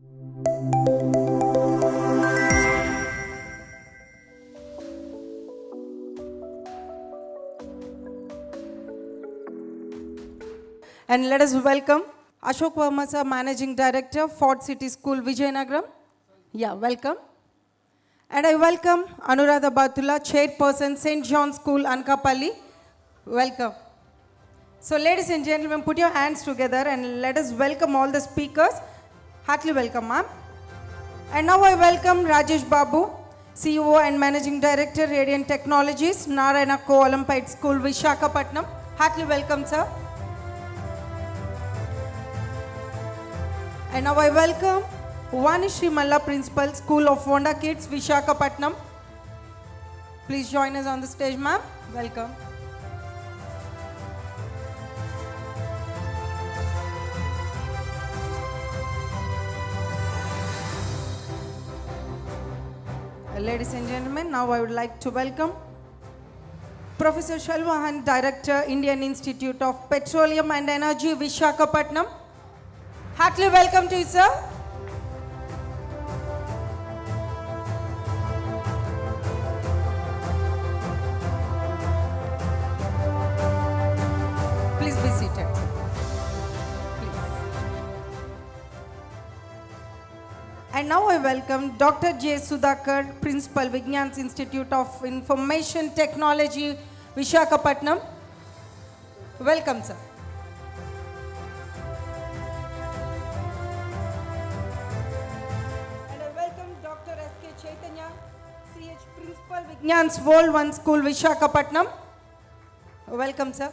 And let us welcome Ashok Varma, sir, Managing Director, Fort City School, Vizianagram. Yeah, welcome. And I welcome Anuradha Batthula, Chairperson, St. John's School, Anakapalle. Welcome. So ladies and gentlemen, put your hands together and let us welcome all the speakers. Heartily welcome, ma'am. And now I welcome Rajesh Babu, CEO and Managing Director, Radiant Technologies, Narayana Co.Olympiad School, Visakhapatnam. Heartily welcome, sir. And now I welcome Vanisri Malla, Principal, School of Wonder Kids, Visakhapatnam. Please join us on the stage, ma'am. Welcome. Ladies and gentlemen, now I would like to welcome Professor Shalivahan, Director, Indian Institute of Petroleum and Energy, Visakhapatnam. Heartily welcome to you, sir. Please be seated. Please. And now I welcome Dr. J. Sudhakar, Principal, Vigyan's Institute of Information Technology, Visakhapatnam. Welcome, sir. Vigyan's World One School, Visakhapatnam. Welcome, sir.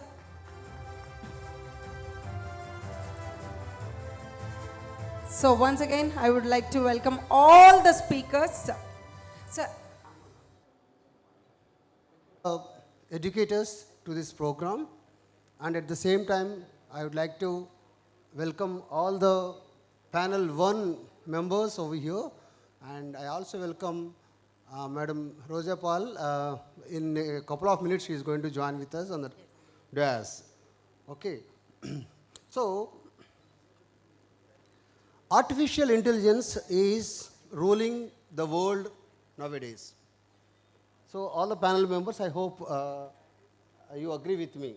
So once again, I would like to welcome all the speakers. Sir. Educators to this program, and at the same time, I would like to welcome all the panel 1 members over here, and I also welcome Madam Rosa Paul. In a couple of minutes, she is going to join with us on the dais. Okay. So, artificial intelligence is ruling the world nowadays. So, all the panel members, I hope you agree with me.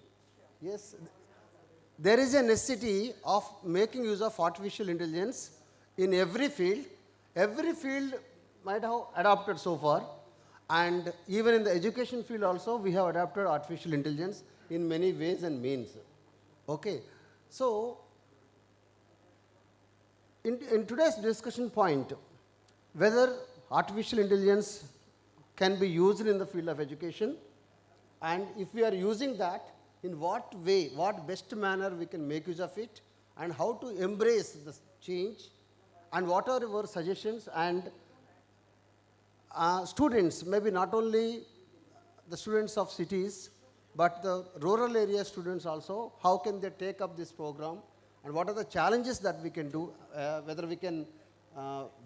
Yes, there is a necessity of making use of artificial intelligence in every field. Every field might have adopted so far, and even in the education field also we have adapted artificial intelligence in many ways and means. Okay, so in today's discussion point, whether artificial intelligence can be used in the field of education, and if we are using that, in what way, what best manner we can make use of it, and how to embrace the change, and what are our suggestions, and students, maybe not only the students of cities, but the rural area students also, how can they take up this program, and what are the challenges that we can do, whether we can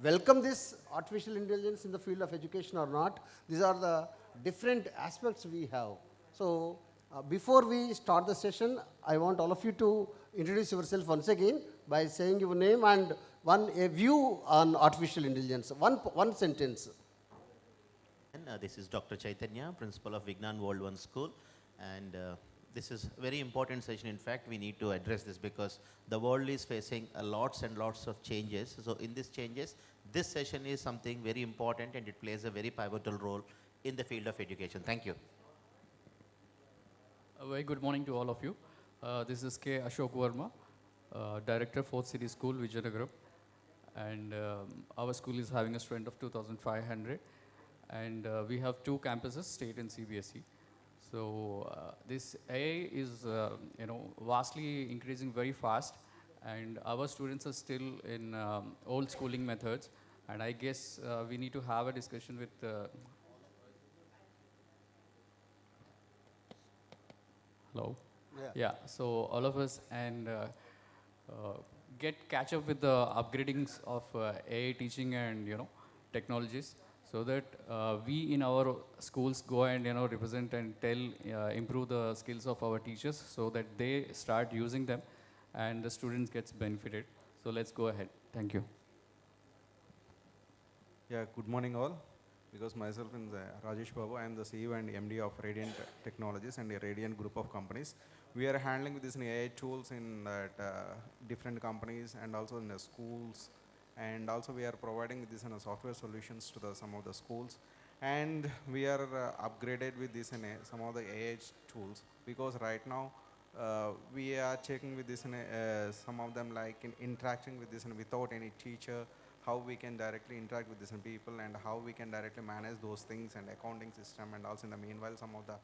welcome this artificial intelligence in the field of education or not. These are the different aspects we have. So before we start the session, I want all of you to introduce yourself once again by saying your name and a view on artificial intelligence. One sentence. This is Dr. Chaitanya, Principal of Vigyan World One School, and this is a very important session. In fact, we need to address this because the world is facing lots and lots of changes. So in these changes, this session is something very important and it plays a very pivotal role in the field of education. Thank you. A very good morning to all of you. This is K. Ashok Varma, Director, Fort City School, Vizianagram, and our school is having a strength of 2,500. And we have 2 campuses, state and CBSE. So this AI is, vastly increasing very fast, and our students are still in old schooling methods. And I guess we need to have a discussion with. Hello. Yeah. So all of us and catch up with the upgradings of AI teaching and technologies, so that we in our schools go and represent and improve the skills of our teachers, so that they start using them and the students gets benefited. So let's go ahead. Thank you. Yeah, good morning all. Because myself is Rajesh Babu, I am the CEO and MD of Radiant Technologies and a Radiant group of companies. We are handling with these AI tools in different companies and also in the schools, and also we are providing this software solutions to some of the schools, and we are upgraded with this some of the AI tools, because right now we are checking with this some of them, like interacting with this without any teacher, how we can directly interact with these people and how we can directly manage those things and accounting system, and also in the meanwhile some of the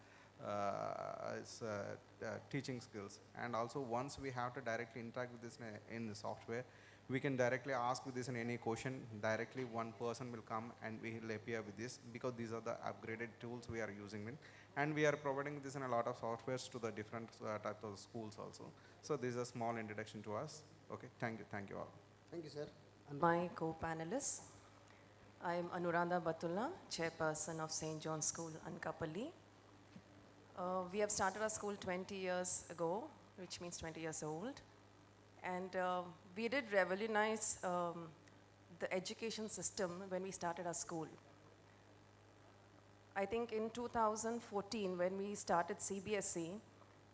teaching skills. And also once we have to directly interact with this in the software, we can directly ask with this in any question, directly one person will come and we will appear with this, because these are the upgraded tools we are using in, and we are providing this in a lot of softwares to the different types of schools also. So this is a small introduction to us. Okay, thank you all. Thank you, sir. And My co-panelists. I am Anuradha Batthula, Chairperson of St. John's School, Anakapalle. We have started our school 20 years ago, which means 20 years old. And we did revolutionize the education system when we started our school. I think in 2014, when we started CBSE,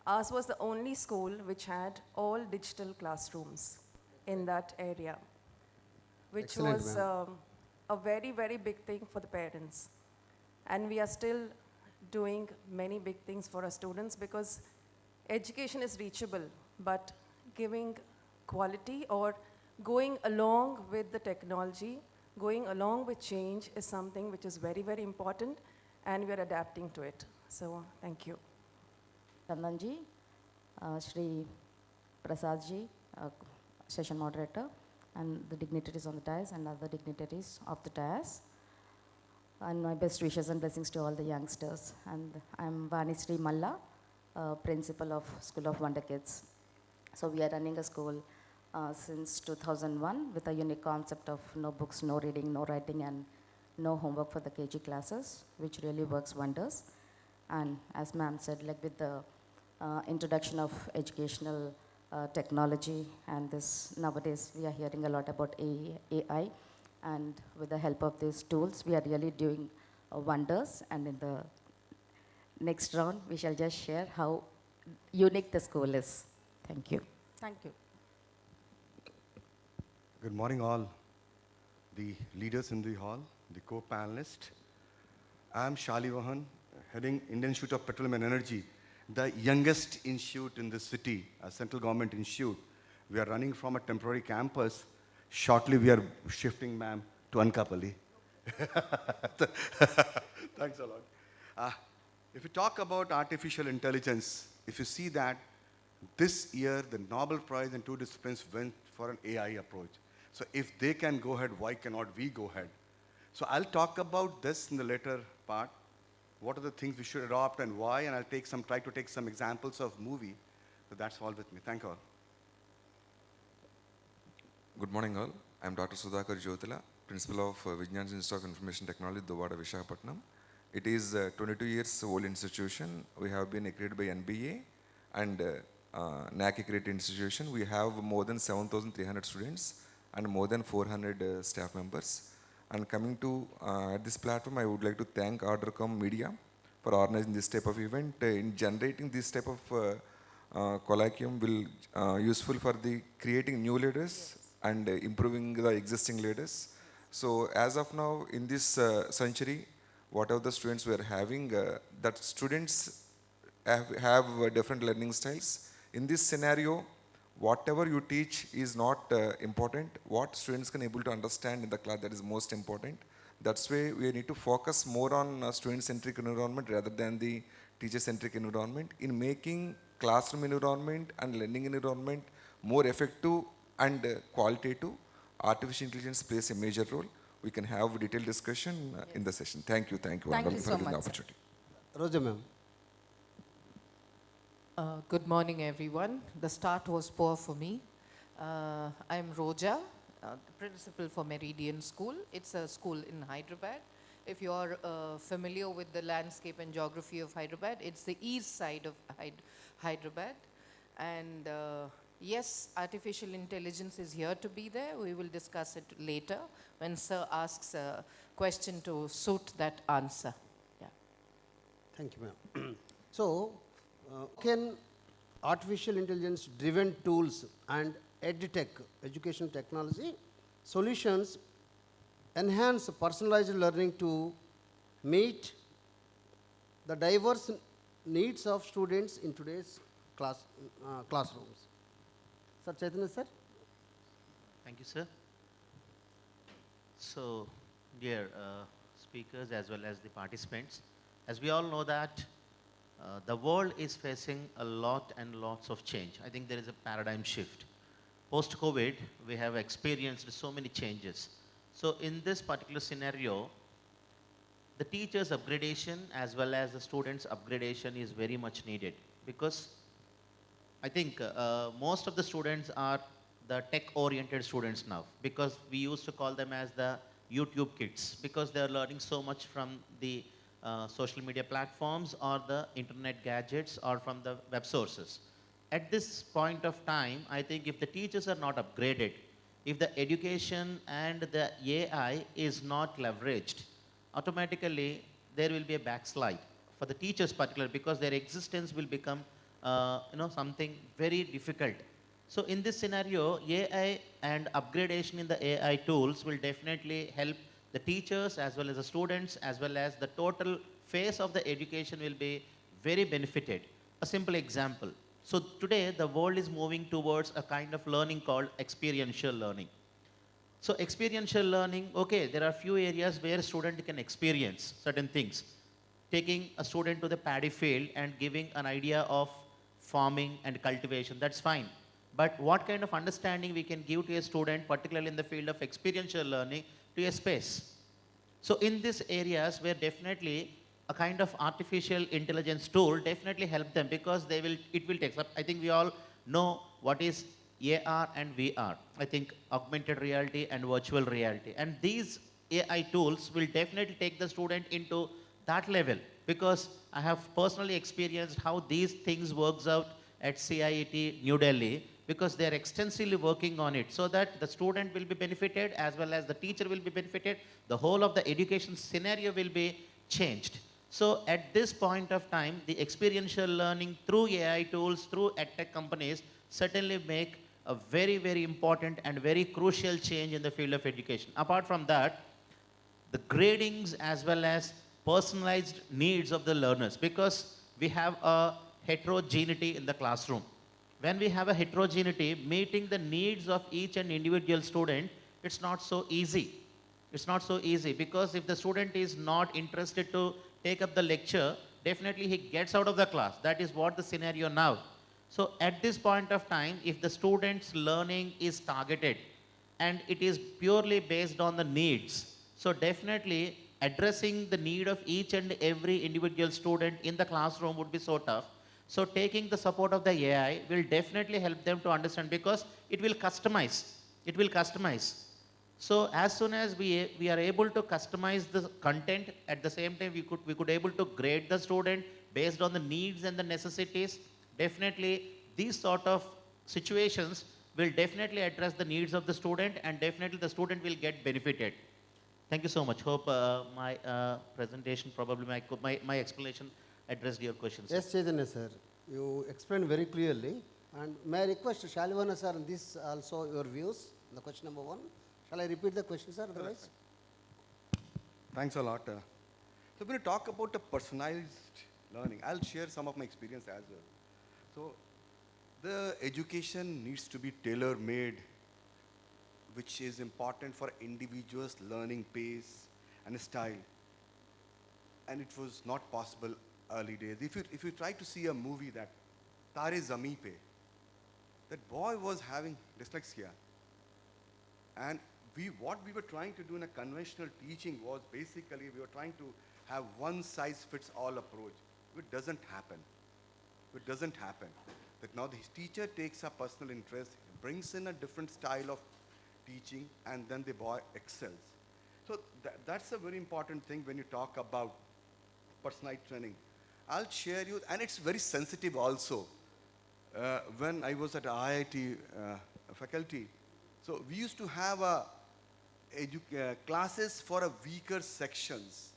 ours was the only school which had all digital classrooms in that area, which Excellent, was ma'am. a very, very big thing for the parents. And we are still doing many big things for our students, because education is reachable, but giving quality or going along with the technology, going along with change is something which is very, very important, and we are adapting to it. So thank you. Chandanji, Shri Prasadji, session moderator, and the dignitaries on the dais and other dignitaries of the dais. And my best wishes and blessings to all the youngsters. And I'm Vanisri Malla, principal of School of Wonder Kids. So we are running a school since 2001 with a unique concept of no books, no reading, no writing, and no homework for the KG classes, which really works wonders. And as ma'am said, like with the introduction of educational technology, and this nowadays we are hearing a lot about AI, and with the help of these tools, we are really doing wonders. And in the next round, we shall just share how unique the school is. Thank you. Thank you. Good morning all, the leaders in the hall, the co-panelists. I'm Shalivahan, heading Indian Institute of Petroleum and Energy, the youngest institute in the city, a central government institute. We are running from a temporary campus. Shortly we are shifting, ma'am, to Anakapalle. Thanks a lot. If you talk about artificial intelligence, if you see that this year the Nobel Prize in 2 disciplines went for an AI approach. So if they can go ahead, why cannot we go ahead? So I'll talk about this in the later part. What are the things we should adopt and why, and I'll try to take some examples of movie. So that's all with me. Thank you all. Good morning all. I am Dr. Sudhakar Jyotila, Principal of Vizianagram Institute of Information Technology, ARDor Visakhapatnam. It is a 22 years old institution. We have been accredited by N.V.K and NAC accredited institution. We have more than 7,300 students and more than 400 staff members. And coming to at this platform, I would like to thank ArdorComm Media for organizing this type of event. In generating this type of colloquium will useful for the creating new leaders and improving the existing leaders. So as of now, in this century, whatever the students we are having, that students have different learning styles. In this scenario, whatever you teach is not important. What students can able to understand in the class, that is most important. That's why we need to focus more on student-centric environment rather than the teacher-centric environment in making classroom environment and learning environment more effective and qualitative. Artificial intelligence plays a major role. We can have a detailed discussion in the session. Thank you. Thank you Honorable, so for giving much, the sir. opportunity. Roja, ma'am. Good morning, everyone. The start was poor for me. I'm Roja, the principal for Meridian School. It's a school in Hyderabad. If you're familiar with the landscape and geography of Hyderabad, it's the east side of Hyderabad. And Yes, artificial intelligence is here to be there. We will discuss it later when Sir asks a question to suit that answer. Yeah. Thank you, ma'am. So, can artificial intelligence driven tools and EdTech, education technology, solutions enhance personalized learning to meet the diverse needs of students in today's classrooms? Sir Chaitanya, sir? Thank you, sir. So, dear speakers as well as the participants, as we all know that the world is facing a lot and lots of change. I think there is a paradigm shift. Post-COVID, we have experienced so many changes. So, in this particular scenario, the teachers' upgradation as well as the students' upgradation is very much needed, because I think most of the students are the tech-oriented students now, because we used to call them as the YouTube kids, because they are learning so much from the social media platforms or the internet gadgets or from the web sources. At this point of time, I think if the teachers are not upgraded, if the education and the AI is not leveraged, automatically there will be a backslide for the teachers particularly, because their existence will become something very difficult. So in this scenario, AI and upgradation in the AI tools will definitely help the teachers as well as the students as well as the total phase of the education will be very benefited. A simple example. So today the world is moving towards a kind of learning called experiential learning. So experiential learning, okay, there are few areas where a student can experience certain things. Taking a student to the paddy field and giving an idea of farming and cultivation, that's fine. But what kind of understanding we can give to a student, particularly in the field of experiential learning, to a space? So in these areas where definitely a kind of artificial intelligence tool definitely help them, because it will take up. I think we all know what is AR and VR. I think augmented reality and virtual reality. And these AI tools will definitely take the student into that level, because I have personally experienced how these things works out at CIET New Delhi, because they are extensively working on it, so that the student will be benefited as well as the teacher will be benefited. The whole of the education scenario will be changed. So at this point of time, the experiential learning through AI tools, through EdTech companies, certainly make a very, very important and very crucial change in the field of education. Apart from that, the gradings as well as personalized needs of the learners, because we have a heterogeneity in the classroom. When we have a heterogeneity, meeting the needs of each and individual student, it's not so easy. It's not so easy, because if the student is not interested to take up the lecture, definitely he gets out of the class. That is what the scenario now. So at this point of time, if the student's learning is targeted and it is purely based on the needs, so definitely addressing the need of each and every individual student in the classroom would be so tough. So taking the support of the AI will definitely help them to understand, because it will customize. It will customize. So as soon as we are able to customize the content, at the same time we could able to grade the student based on the needs and the necessities. Definitely these sort of situations will definitely address the needs of the student, and definitely the student will get benefited. Thank you so much. Hope my presentation, probably my explanation addressed your questions. Yes, Chaitanya sir, you explained very clearly. And may I request Shalivahan sir on this also your views, the question number 1. Shall I repeat the question, sir, otherwise? Thanks a lot. So when you talk about the personalized learning, I'll share some of my experience as well. So the education needs to be tailor-made, which is important for individuals' learning pace and style. And it was not possible early days. If you try to see a movie that Tare Zami Pe, that boy was having dyslexia. And what we were trying to do in a conventional teaching was basically we were trying to have one size fits all approach. It doesn't happen. It doesn't happen. That now the teacher takes a personal interest, brings in a different style of teaching, and then the boy excels. So that's a very important thing when you talk about personalized training. I'll share you, and it's very sensitive also. when I was at IIT faculty, so we used to have classes for a weaker sections.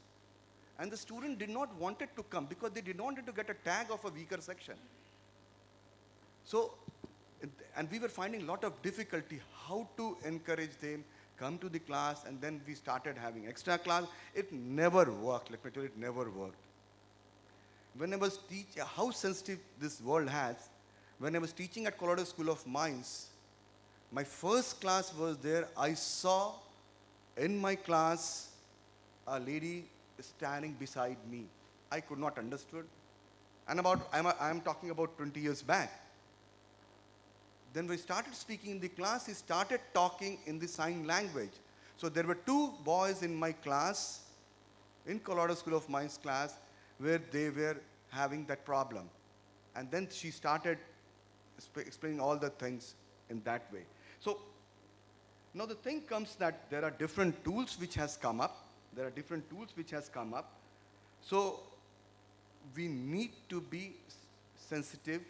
And the student did not wanted to come because they did not want to get a tag of a weaker section. So, and we were finding a lot of difficulty how to encourage them, come to the class, and then we started having extra class. It never worked, let me tell you, it never worked. When I was teaching, how sensitive this world has, when I was teaching at Colorado School of Mines, my first class was there, I saw in my class a lady standing beside me. I could not understood. And I'm talking about 20 years back. Then we started speaking in the class, he started talking in the sign language. So there were two boys in my class, in Colorado School of Mines class, where they were having that problem. And then she started explaining all the things in that way. So now the thing comes that there are different tools which has come up. So we need to be sensitive.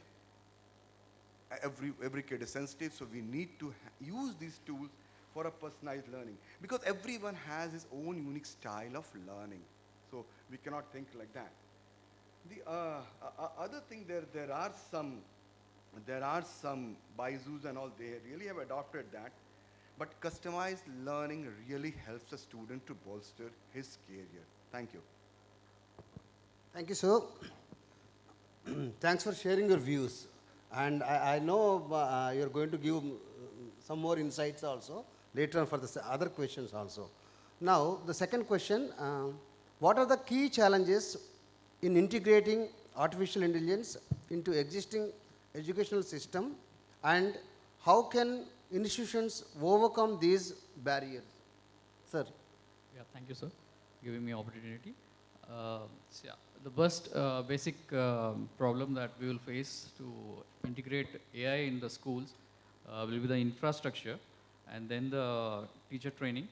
Every kid is sensitive, so we need to use these tools for a personalized learning. Because everyone has his own unique style of learning. So we cannot think like that. The other thing, there are some BYJU'S and all, they really have adopted that. But customized learning really helps the student to bolster his career. Thank you. Thank you, sir. Thanks for sharing your views. And I know you're going to give some more insights also later on for the other questions also. Now, the second question, what are the key challenges in integrating artificial intelligence into existing educational system, and how can institutions overcome these barriers? Sir. Yeah, thank you, sir, giving me opportunity. So yeah, the first basic problem that we will face to integrate AI in the schools will be the infrastructure, and then the teacher training,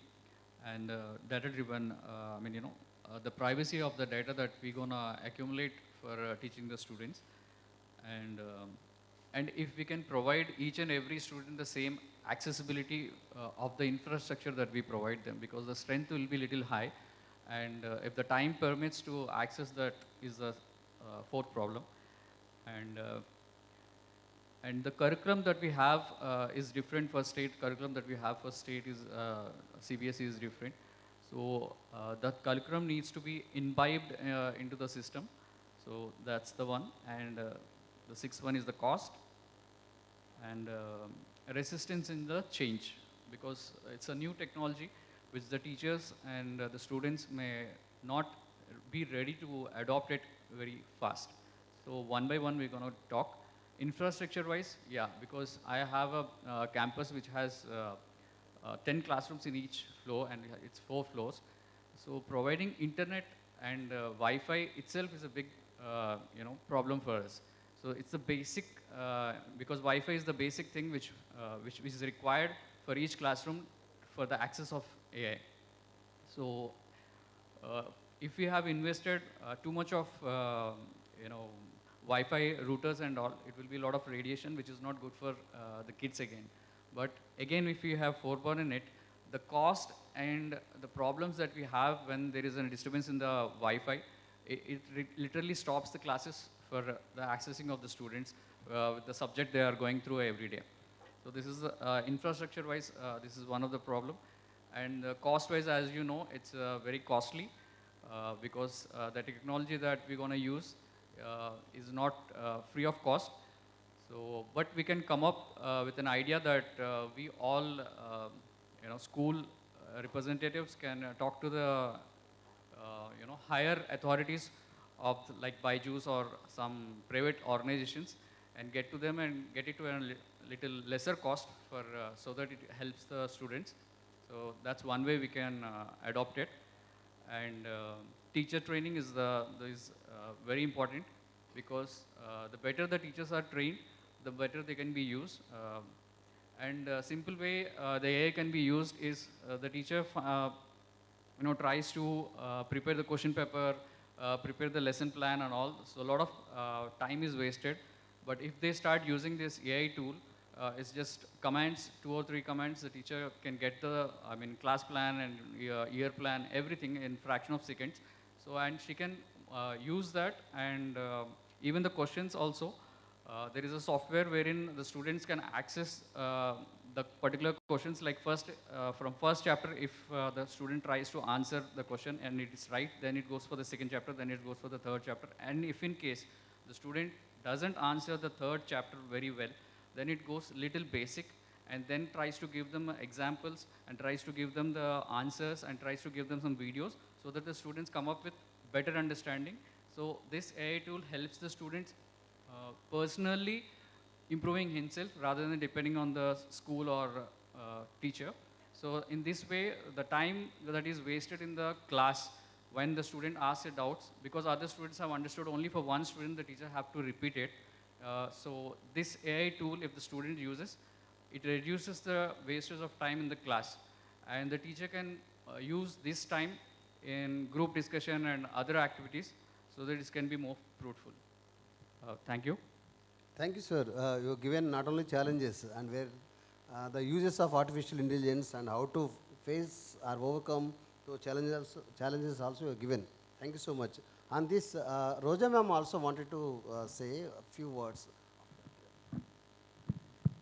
and data-driven, the privacy of the data that we're gonna accumulate for teaching the students. And if we can provide each and every student the same accessibility of the infrastructure that we provide them, because the strength will be little high, and if the time permits to access that is the fourth problem. And the curriculum that we have is different for state. Curriculum that we have for state is CBSE is different. So the curriculum needs to be imbibed into the system. So that's the one. And the sixth one is the cost and resistance in the change, because it's a new technology which the teachers and the students may not be ready to adopt it very fast. So one by one we're going to talk. Infrastructure wise, yeah, because I have a campus which has 10 classrooms in each floor, and it's 4 floors. So providing internet and Wi-Fi itself is a big problem for us. So it's the basic, because Wi-Fi is the basic thing which is required for each classroom for the access of AI. So if we have invested too much of Wi-Fi routers and all, it will be a lot of radiation, which is not good for the kids again. But again, if you have 4 in it, the cost and the problems that we have when there is a disturbance in the Wi-Fi, it literally stops the classes for the accessing of the students with the subject they are going through every day. So this is infrastructure-wise, this is one of the problem. And cost-wise, as you know, it's very costly because the technology that we're going to use is not free of cost. So, but we can come up with an idea that we all, school representatives can talk to the, higher authorities of like BYJU'S or some private organizations and get to them and get it to a little lesser cost for so that it helps the students. So that's one way we can adopt it. And teacher training is very important, because the better the teachers are trained, the better they can be used. And a simple way the AI can be used is the teacher tries to prepare the question paper, prepare the lesson plan and all. So a lot of time is wasted. But if they start using this AI tool, it's just commands, 2 or 3 commands. The teacher can get the, class plan and year plan, everything in fraction of seconds. So, and she can use that, and even the questions also. There is a software wherein the students can access the particular questions, like from first chapter, if the student tries to answer the question and it is right, then it goes for the second chapter, then it goes for the third chapter. And if in case the student doesn't answer the third chapter very well, then it goes little basic, and then tries to give them examples, and tries to give them the answers, and tries to give them some videos, so that the students come up with better understanding. So this AI tool helps the students personally improving himself rather than depending on the school or teacher. So in this way, the time that is wasted in the class when the student asks the doubts, because other students have understood only for one student, the teacher have to repeat it. So this AI tool, if the student uses, it reduces the wastage of time in the class. And the teacher can use this time in group discussion and other activities, so that it can be more fruitful. Thank you. Thank you, sir. You have given not only challenges and where the uses of artificial intelligence and how to face or overcome those challenges also you have given. Thank you so much. On this, Roja ma'am also wanted to say a few words.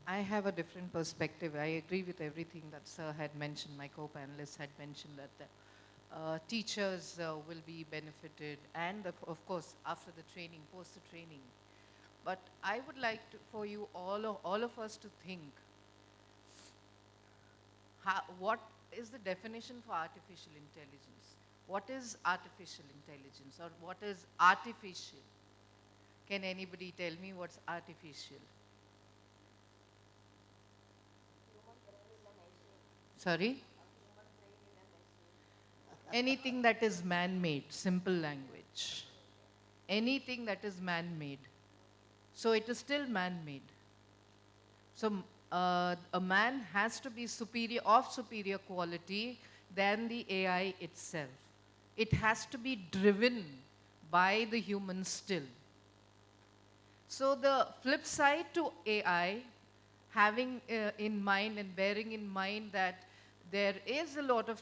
I have a different perspective. I agree with everything that sir had mentioned, my co-panelists had mentioned that teachers will be benefited, and of course after the training, post the training. But I would like for you all of us to think, what is the definition for artificial intelligence? What is artificial intelligence, or what is artificial? Can anybody tell me what's artificial? Sorry? Anything that is man-made, simple language. Anything that is man-made. So it is still man-made. So a man has to be of superior quality than the AI itself. It has to be driven by the human still. So the flip side to AI, having in mind and bearing in mind that there is a lot of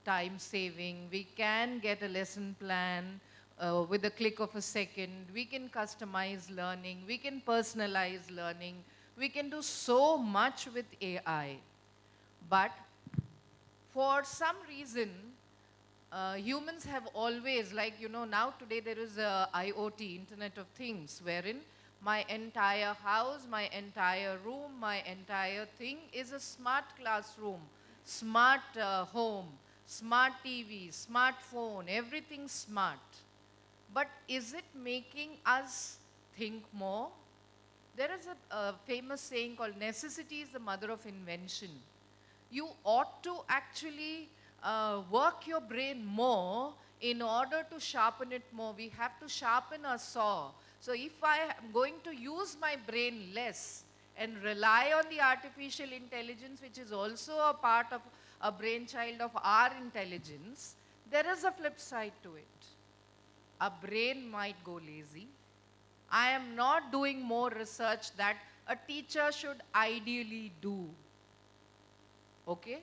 time saving, we can get a lesson plan with a click of a second, we can customize learning, we can personalize learning, we can do so much with AI. But for some reason, humans have always, now today there is a IoT, Internet of Things, wherein my entire house, my entire room, my entire thing is a smart classroom, smart home, smart TV, smartphone, everything smart. But is it making us think more? There is a famous saying called, necessity is the mother of invention. You ought to actually work your brain more in order to sharpen it more. We have to sharpen a saw. So if I am going to use my brain less and rely on the artificial intelligence, which is also a part of a brainchild of our intelligence, there is a flip side to it. A brain might go lazy. I am not doing more research that a teacher should ideally do. Okay?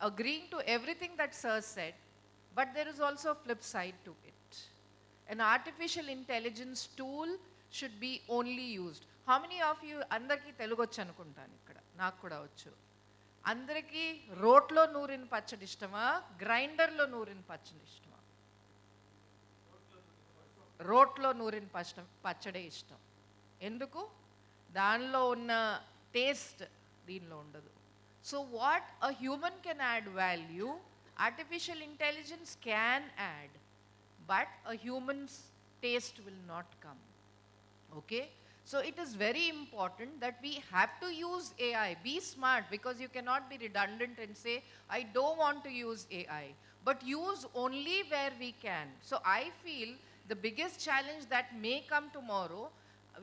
Agreeing to everything that sir said, but there is also a flip side to it. An artificial intelligence tool should be only used. How many of you, andarki Telugu vachu anukuntanu ikkada, naaku kuda vachu. Andarki rotlo noorin pachadi ishtama, grinder lo noorin pachadi ishtama. రోట్లో నూరిన పచ్చడే ఇష్టం. ఎందుకు? దానిలో ఉన్న taste దీనిలో ఉండదు. So what a human can add value, artificial intelligence can add, but a humans taste will not come. Okay? So it is very important that we have to use AI. Be smart, because you cannot be redundant and say, I don't want to use AI. But use only where we can. So I feel the biggest challenge that may come tomorrow,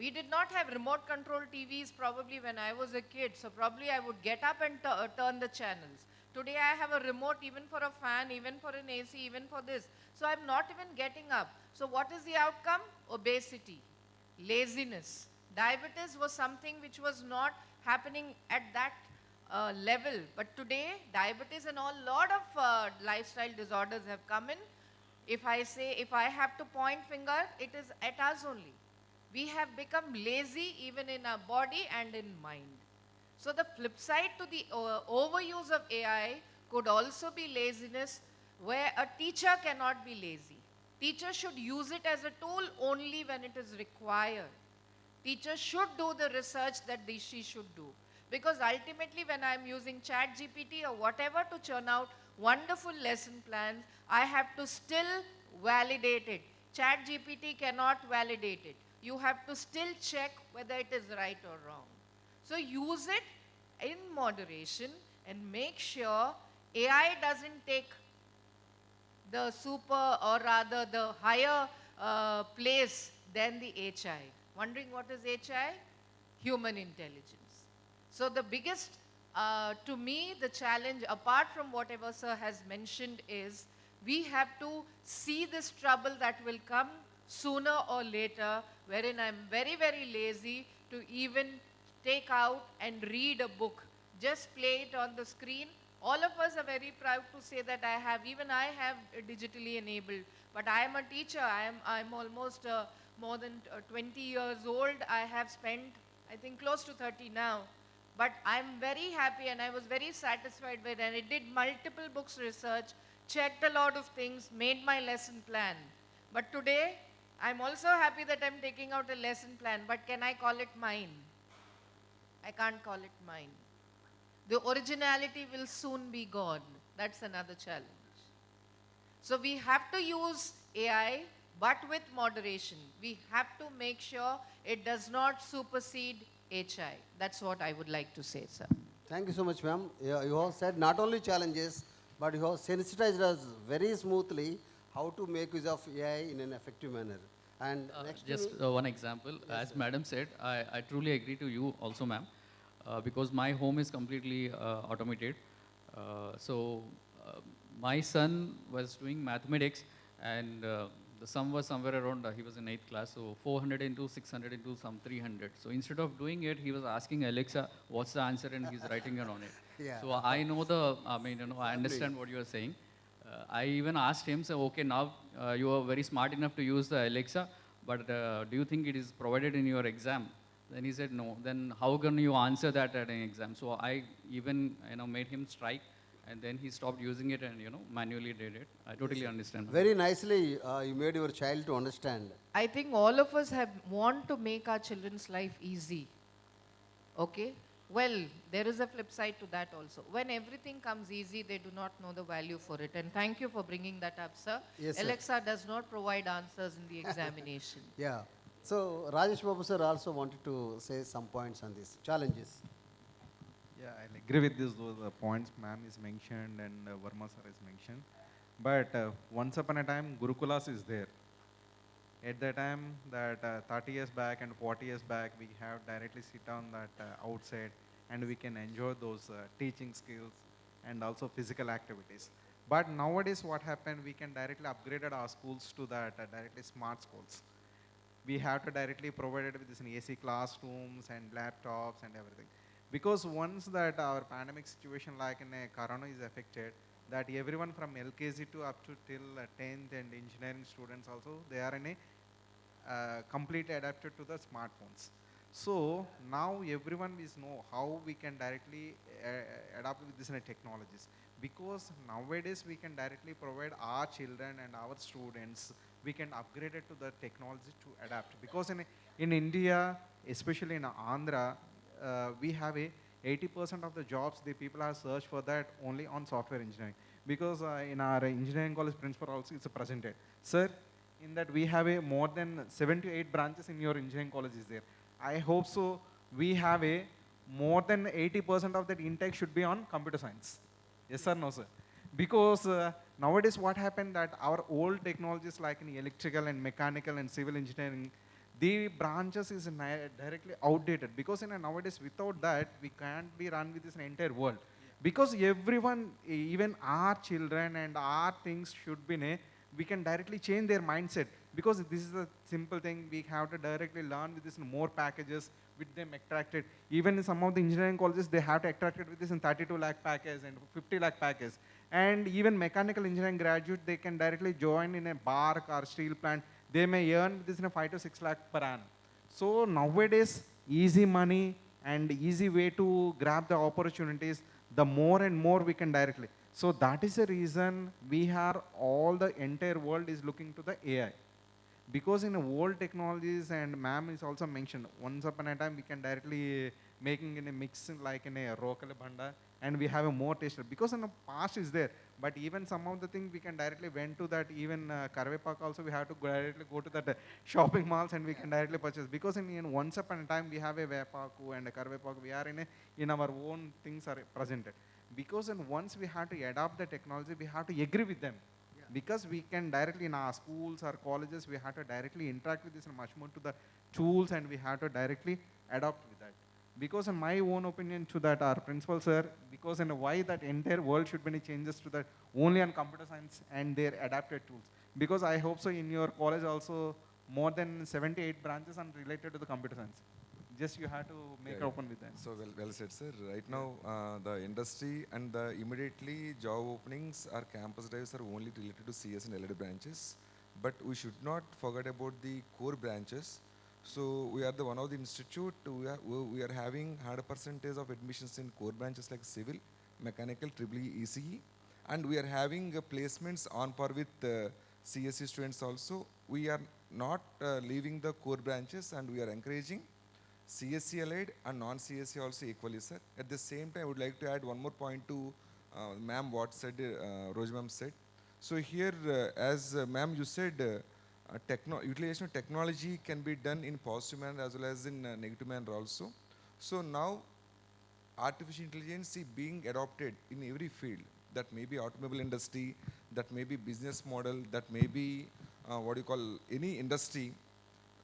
we did not have remote control TVs probably when I was a kid. So probably I would get up and turn the channels. Today I have a remote even for a fan, even for an AC, even for this. So I'm not even getting up. So what is the outcome? Obesity. laziness. Diabetes was something which was not happening at that level. But today, diabetes and all, lot of lifestyle disorders have come in. If I have to point finger, it is at us only. We have become lazy even in our body and in mind. So the flip side to the overuse of AI could also be laziness, where a teacher cannot be lazy. Teacher should use it as a tool only when it is required. Teacher should do the research that she should do. Because ultimately when I am using ChatGPT or whatever to churn out wonderful lesson plans, I have to still validate it. ChatGPT cannot validate it. You have to still check whether it is right or wrong. So use it in moderation and make sure AI doesn't take the super or rather the higher place than the HI. Wondering what is HI? Human intelligence. So the biggest, to me, the challenge, apart from whatever sir has mentioned, is we have to see this trouble that will come sooner or later, wherein I'm very, very lazy to even take out and read a book. Just play it on the screen. All of us are very proud to say that even I have digitally enabled. But I am a teacher. I'm almost more than 20 years old. I have spent, I think, close to 30 now. But I'm very happy and I was very satisfied with it. And I did multiple books research, checked a lot of things, made my lesson plan. But today, I'm also happy that I'm taking out a lesson plan. But can I call it mine? I can't call it mine. The originality will soon be gone. That's another challenge. So we have to use AI, but with moderation. We have to make sure it does not supersede HI. That's what I would like to say, sir. Thank you so much, ma'am. You have said not only challenges, but you have sensitized us very smoothly how to make use of AI in an effective manner. And next to Just me- one example. As madam said, I truly agree to you also, ma'am, because my home is completely automated. So my son was doing mathematics, and the sum was somewhere around, he was in 8th class, so 400 into 600 into some 300. So instead of doing it, he was asking Alexa, what's the answer, and he's writing it on it. Yeah. So I know I understand what you are saying. I even asked him, so okay, now you are very smart enough to use the Alexa, but do you think it is provided in your exam? Then he said no. Then how can you answer that at an exam? So I even made him strike, and then he stopped using it and manually did it. I totally understand. very nicely you made your child to understand. I think all of us want to make our children's life easy. Okay? Well, there is a flip side to that also. When everything comes easy, they do not know the value for it. And thank you for bringing that up, sir. Yes, sir. Alexa does not provide answers in the examination. Yeah. So Rajesh Babu sir also wanted to say some points on these challenges. Yeah, I agree with those points ma'am is mentioned and Varma sir is mentioned. But once upon a time, Gurukulas is there. At the time that 30 years back and 40 years back, we have directly sit on that outside and we can enjoy those teaching skills and also physical activities. But nowadays what happened, we can directly upgrade our schools to that directly smart schools. We have to directly provide it with this AC classrooms and laptops and everything. Because once that our pandemic situation like in a corona is affected, that everyone from LKG to up to till 10th and engineering students also, they are in a completely adapted to the smartphones. So now everyone is know how we can directly adapt with this technologies. Because nowadays we can directly provide our children and our students, we can upgrade it to the technology to adapt. Because in India, especially in Andhra, we have 80% of the jobs the people are searched for that only on software engineering. Because in our engineering college principal also it's presented. Sir, in that we have more than 7 to 8 branches in your engineering college is there. I hope so we have more than 80% of that intake should be on computer science. Yes or no, sir? Because nowadays what happened that our old technologies like in electrical and mechanical and civil engineering, the branches is directly outdated. Because nowadays without that, we can't be run with this entire world. Because everyone, even our children and our things should be we can directly change their mindset, because this is a simple thing. We have to directly learn with this in more packages, with them attracted. Even in some of the engineering colleges, they have to attract it with this in 32 lakh package and 50 lakh package. And even mechanical engineering graduate, they can directly join in a bark or steel plant. They may earn this in a 5 to 6 lakh per annum. So nowadays, easy money and easy way to grab the opportunities, the more and more we can directly. So that is the reason we are, all the entire world is looking to the AI. Because in old technologies, and ma'am is also mentioned, once upon a time we can directly making in a mix like in a rokale bhanda, and we have a more taster, because in the past is there. But even some of the things we can directly went to that, even Karvepak also we have to directly go to that shopping malls and we can directly purchase. Because in once upon a time we have a Vepaku and a Karvepak, we are in our own things are presented. Because once we have to adopt the technology, we have to agree with them. Because we can directly in our schools or colleges, we have to directly interact with this and much more to the tools, and we have to directly adopt with that. Because in my own opinion to that, our principal sir, because why that entire world should be any changes to that only on computer science and their adapted tools. Because I hope so in your college also more than 78 branches are related to the computer science. Just you have to make open with them. So well said, sir. Right now, the industry and the immediately job openings or campus drives are only related to CS and LED branches. But we should not forget about the core branches. So we are the one of the institute, we are having 100% of admissions in core branches like civil, mechanical, EEE, ECE. And we are having placements on par with CSE students also. We are not leaving the core branches, and we are encouraging CSE allied and non-CSE also equally, sir. At the same time, I would like to add one more point to ma'am what said, Roj ma'am said. So here, as ma'am you said, utilization of technology can be done in positive manner as well as in negative manner also. So now, artificial intelligence is being adopted in every field. That may be automobile industry, that may be business model, that may be any industry.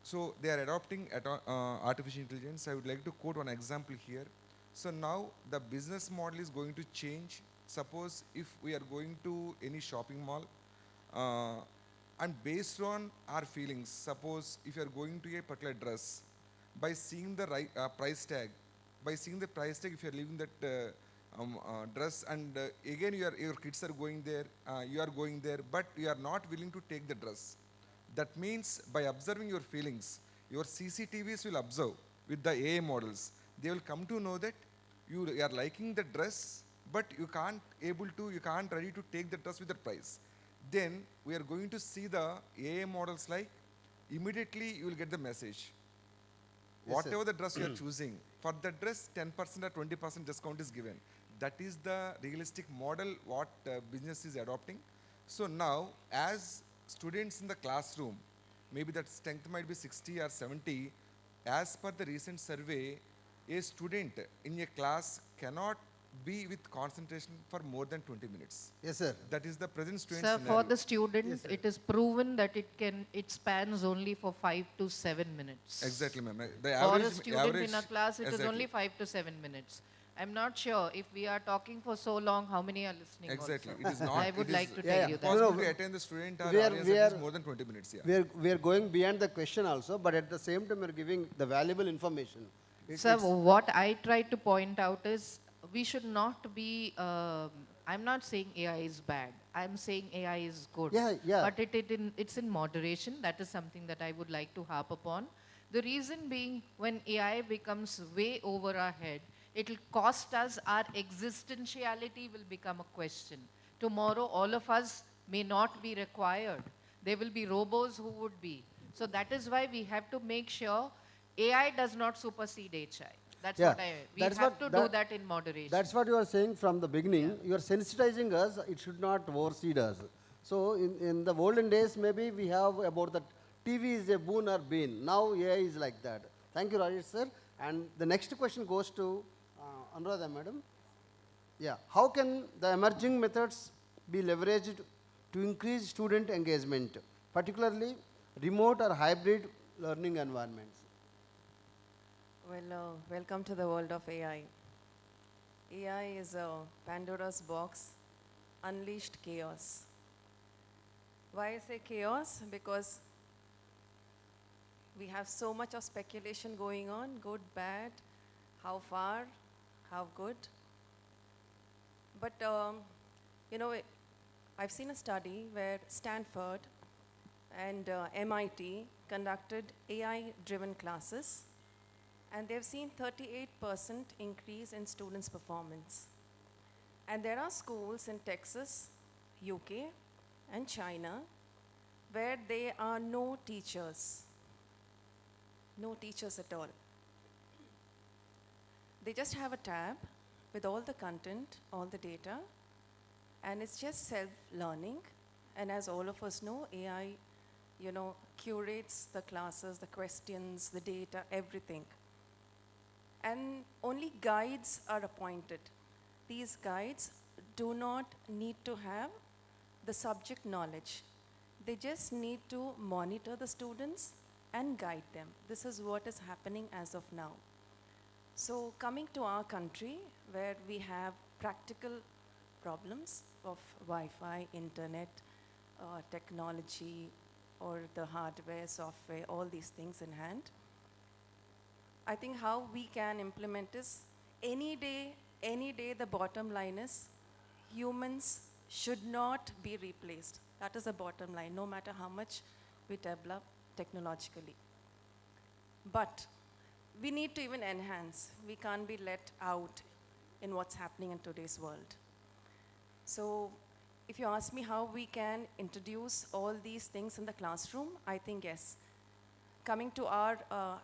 So they are adopting artificial intelligence. I would like to quote one example here. So now the business model is going to change. Suppose if we are going to any shopping mall, and based on our feelings, suppose if you are going to a particular dress, by seeing the price tag, if you are leaving that dress, and again your kids are going there, you are going there, but you are not willing to take the dress. That means by observing your feelings, your CCTVs will observe with the AI models. They will come to know that you are liking the dress, but you can't ready to take the dress with the price. Then we are going to see the AI models like, immediately you will get the message. Yes, Whatever sir. the dress you are choosing, for the dress 10% or 20% discount is given. That is the realistic model what business is adopting. So now, as students in the classroom, maybe that strength might be 60 or 70. As per the recent survey, a student in a class cannot be with concentration for more than 20 minutes. Yes, sir. That is the present student Sir, scenario. for the student, Yes, sir. it is proven that it spans only for 5 to 7 minutes. Exactly, ma'am. The For average, a student in a class, it is exactly. only 5 to 7 minutes. I'm not sure if we are talking for so long, how many are listening Exactly. also. It is not. I would it like is to Yeah, tell yeah. you that. possible No, to attend the student or we are- audience we at least are- more than 20 minutes. Yeah. We are going beyond the question also, but at the same time, we are giving the valuable information. Sir, what I try to point out is we should not be, I'm not saying AI is bad. I'm saying AI is good. Yeah, yeah. But it's in moderation. That is something that I would like to harp upon. The reason being, when AI becomes way over our head, it will cost us, our existentiality will become a question. Tomorrow, all of us may not be required. There will be robots who would be. So that is why we have to make sure AI does not supersede HI. That's Yeah, what we that's have what- to that- do that in moderation. That's what you are saying from the beginning. You are sensitizing us, it should not overseed us. So in the olden days, maybe we have about that TV is a boon or bane. Now AI is like that. Thank you, Rajesh, sir. And the next question goes to Anuradha, madam. Yeah, how can the emerging methods be leveraged to increase student engagement, particularly remote or hybrid learning environments? Well, welcome to the world of AI. AI is a Pandora's box, unleashed chaos. Why I say chaos? Because we have so much of speculation going on, good, bad, how far, how good. But, you know, I've seen a study where Stanford and MIT conducted AI-driven classes, and they've seen 38% increase in students' performance. And there are schools in Texas, UK, and China where there are no teachers at all. They just have a tab with all the content, all the data, and it's just self-learning. And as all of us know, AI, curates the classes, the questions, the data, everything. And only guides are appointed. These guides do not need to have the subject knowledge. They just need to monitor the students and guide them. This is what is happening as of now. So coming to our country, where we have practical problems of Wi-Fi, internet, technology, or the hardware, software, all these things in hand, I think how we can implement is any day the bottom line is humans should not be replaced. That is the bottom line, no matter how much we develop technologically. But we need to even enhance. We can't be let out in what's happening in today's world. So if you ask me how we can introduce all these things in the classroom, I think yes. Coming to our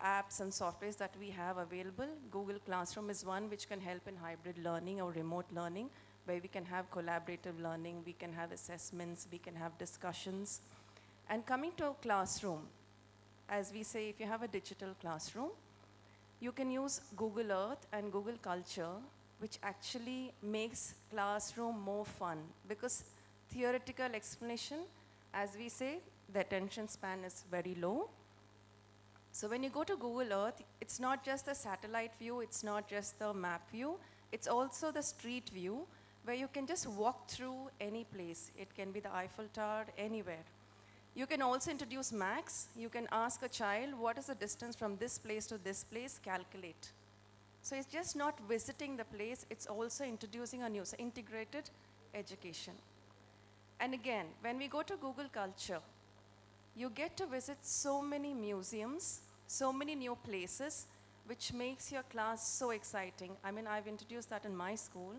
apps and softwares that we have available, Google Classroom is one which can help in hybrid learning or remote learning, where we can have collaborative learning, we can have assessments, we can have discussions. And coming to a classroom, as we say, if you have a digital classroom, you can use Google Earth and Google Culture, which actually makes classroom more fun, because theoretical explanation, as we say, the attention span is very low. So when you go to Google Earth, it's not just the satellite view, it's not just the map view, it's also the street view, where you can just walk through any place. It can be the Eiffel Tower, anywhere. You can also introduce maps. You can ask a child, what is the distance from this place to this place, calculate. So it's just not visiting the place, it's also introducing a new, so integrated education. And again, when we go to Google Culture, you get to visit so many museums, so many new places, which makes your class so exciting. I mean, I've introduced that in my school,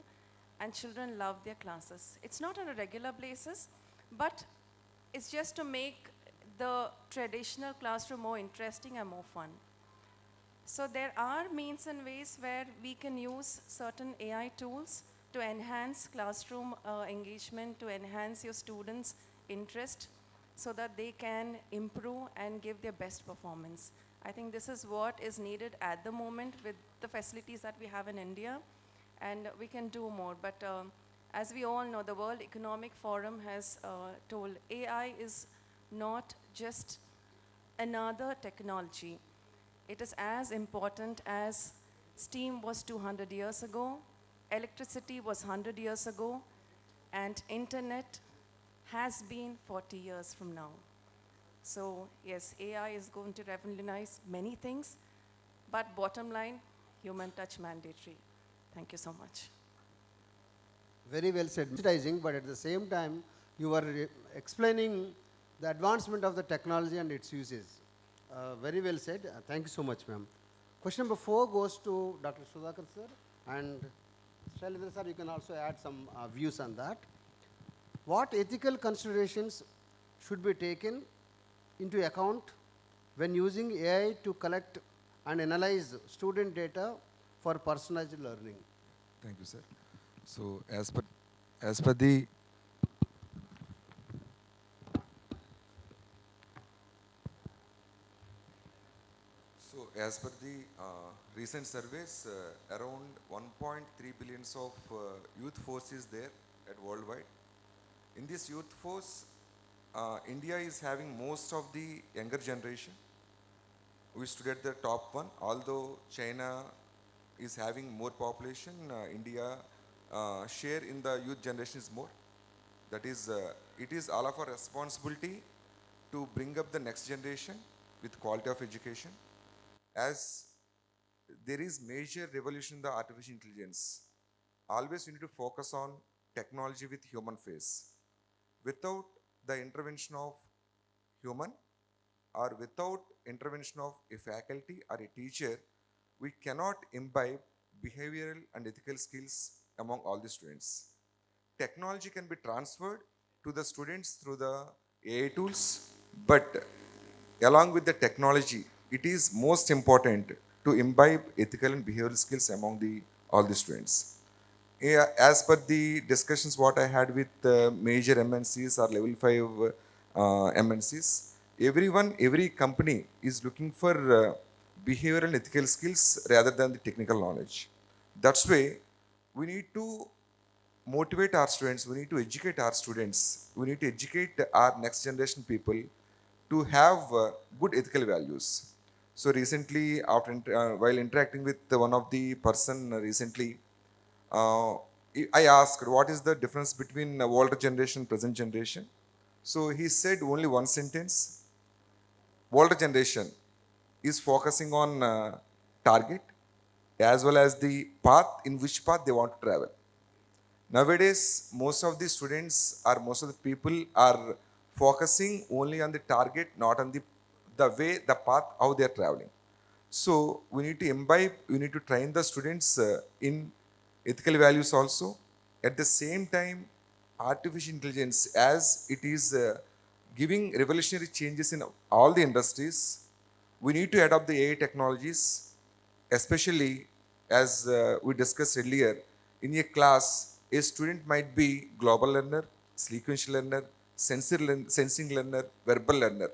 and children love their classes. It's not on a regular basis, but it's just to make the traditional classroom more interesting and more fun. So there are means and ways where we can use certain AI tools to enhance classroom engagement, to enhance your students' interest, so that they can improve and give their best performance. I think this is what is needed at the moment with the facilities that we have in India, and we can do more. But as we all know, the World Economic Forum has told AI is not just another technology. It is as important as steam was 200 years ago, electricity was 100 years ago, and internet has been 40 years from now. So yes, AI is going to revolutionize many things, but bottom line, human touch mandatory. Thank you so much. Very well said. Digitizing, but at the same time, you are explaining the advancement of the technology and its uses. Very well said. Thank you so much, ma'am. Question number 4 goes to Dr. Sudhakar sir, and Shalivahan sir, you can also add some views on that. What ethical considerations should be taken into account when using AI to collect and analyze student data for personalized learning? Thank you, sir. So as per the recent surveys, around 1.3 billion of youth force is there at worldwide. In this youth force, India is having most of the younger generation. We stood at the top one, although China is having more population, India share in the youth generation is more. That is, it is all of our responsibility to bring up the next generation with quality of education. As there is major revolution in the artificial intelligence, always we need to focus on technology with human face. Without the intervention of human or without intervention of a faculty or a teacher, we cannot imbibe behavioral and ethical skills among all the students. Technology can be transferred to the students through the AI tools, but along with the technology, it is most important to imbibe ethical and behavioral skills among all the students. Yeah, as per the discussions what I had with major MNCs or level 5 MNCs, every company is looking for behavioral and ethical skills rather than the technical knowledge. That's why we need to motivate our students, we need to educate our students, we need to educate our next generation people to have good ethical values. So recently, while interacting with one of the person recently, uh, I asked what is the difference between older generation and present generation. So he said only one sentence: older generation is focusing on target as well as the path in which path they want to travel. Nowadays, most of the students or most of the people are focusing only on the target, not on the way, the path, how they are traveling. So we need to imbibe, we need to train the students in ethical values also. At the same time, artificial intelligence, as it is giving revolutionary changes in all the industries, we need to adopt the AI technologies, especially as we discussed earlier. In a class, a student might be global learner, sequential learner, sensing learner, verbal learner.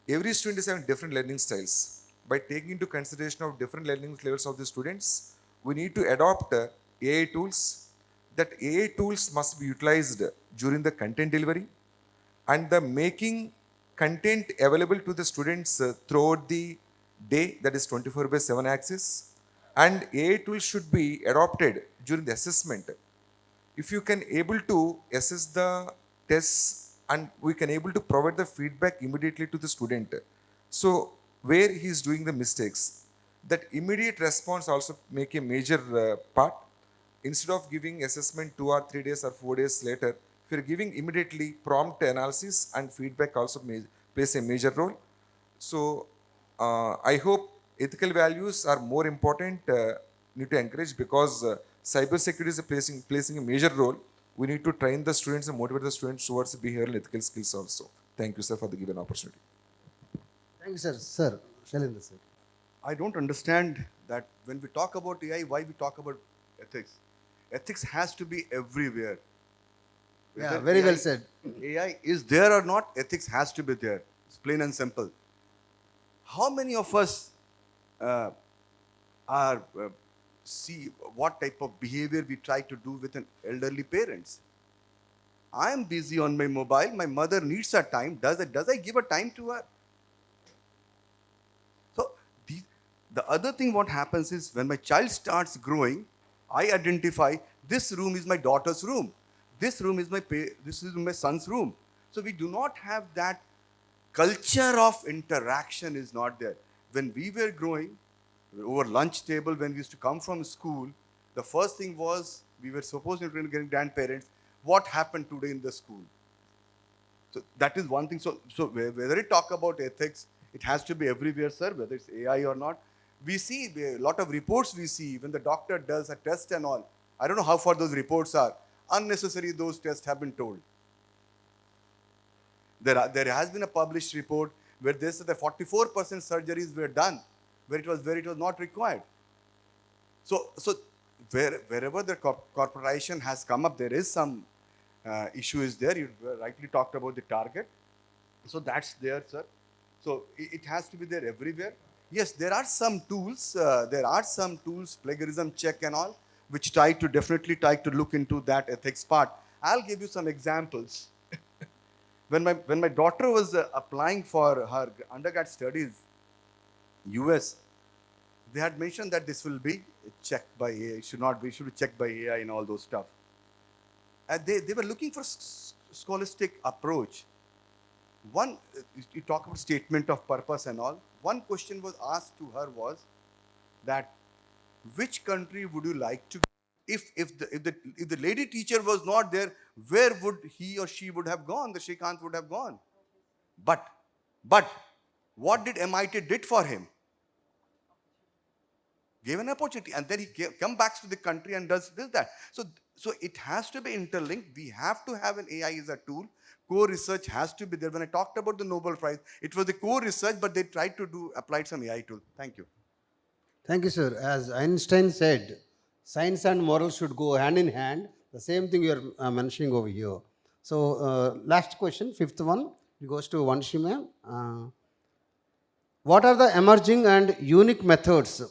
Every student is having different learning styles. By taking into consideration of different learning levels of the students, we need to adopt AI tools. That AI tools must be utilized during the content delivery and the making content available to the students throughout the day, that is 24/7 access. And AI tools should be adopted during the assessment. If you can able to assess the tests and we can able to provide the feedback immediately to the student, so where he is doing the mistakes, that immediate response also make a major part. Instead of giving assessment 2 or 3 days or 4 days later, if you're giving immediately, prompt analysis and feedback also plays a major role. So I hope ethical values are more important, need to encourage, because cybersecurity is placing a major role. We need to train the students and motivate the students towards behavioral and ethical skills also. Thank you, sir, for the given opportunity. Thank you, sir. Sir, Shalendra, sir. I don't understand that when we talk about AI, why we talk about ethics. Ethics has to be everywhere. Yeah, Whether very AI well said. AI is there or not, ethics has to be there. It's plain and simple. How many of us are see what type of behavior we try to do with an elderly parents? I am busy on my mobile. My mother needs her time. Does I give her time to her? So the other thing what happens is when my child starts growing, I identify this room is my daughter's room. This room is this is my son's room. So we do not have that culture of interaction is not there. When we were growing, over lunch table, when we used to come from school, the first thing was we were supposed to get grandparents. What happened today in the school? So that is one thing. So whether you talk about ethics, it has to be everywhere, sir, whether it's AI or not. We see a lot of reports we see when the doctor does a test and all. I don't know how far those reports are. Unnecessary those tests have been told. There has been a published report where they said that 44% surgeries were done where it was not required. So wherever the corporation has come up, there is some issue is there. You rightly talked about the target. So that's there, sir. So it has to be there everywhere. Yes, there are some tools. Plagiarism check and all, which definitely try to look into that ethics part. I'll give you some examples. When my daughter was applying for her undergrad studies, US, they had mentioned that this will be checked by AI. It should not be. It should be checked by AI and all those stuff. They were looking for scholastic approach. One, you talk about statement of purpose and all. One question was asked to her was that which country would you like to? If the lady teacher was not there, where would he or she would have gone? The Shrikant would have gone. But what did MIT did for him? Gave an opportunity, and then he come back to the country and does that. So it has to be interlinked. We have to have an AI as a tool. Core research has to be there. When I talked about the Nobel Prize, it was the core research, but they tried to applied some AI tool. Thank you. Thank you, sir. As Einstein said, science and morals should go hand in hand. The same thing you are mentioning over here. So, last question, fifth one, it goes to Vanshi ma'am. What are the emerging and unique methods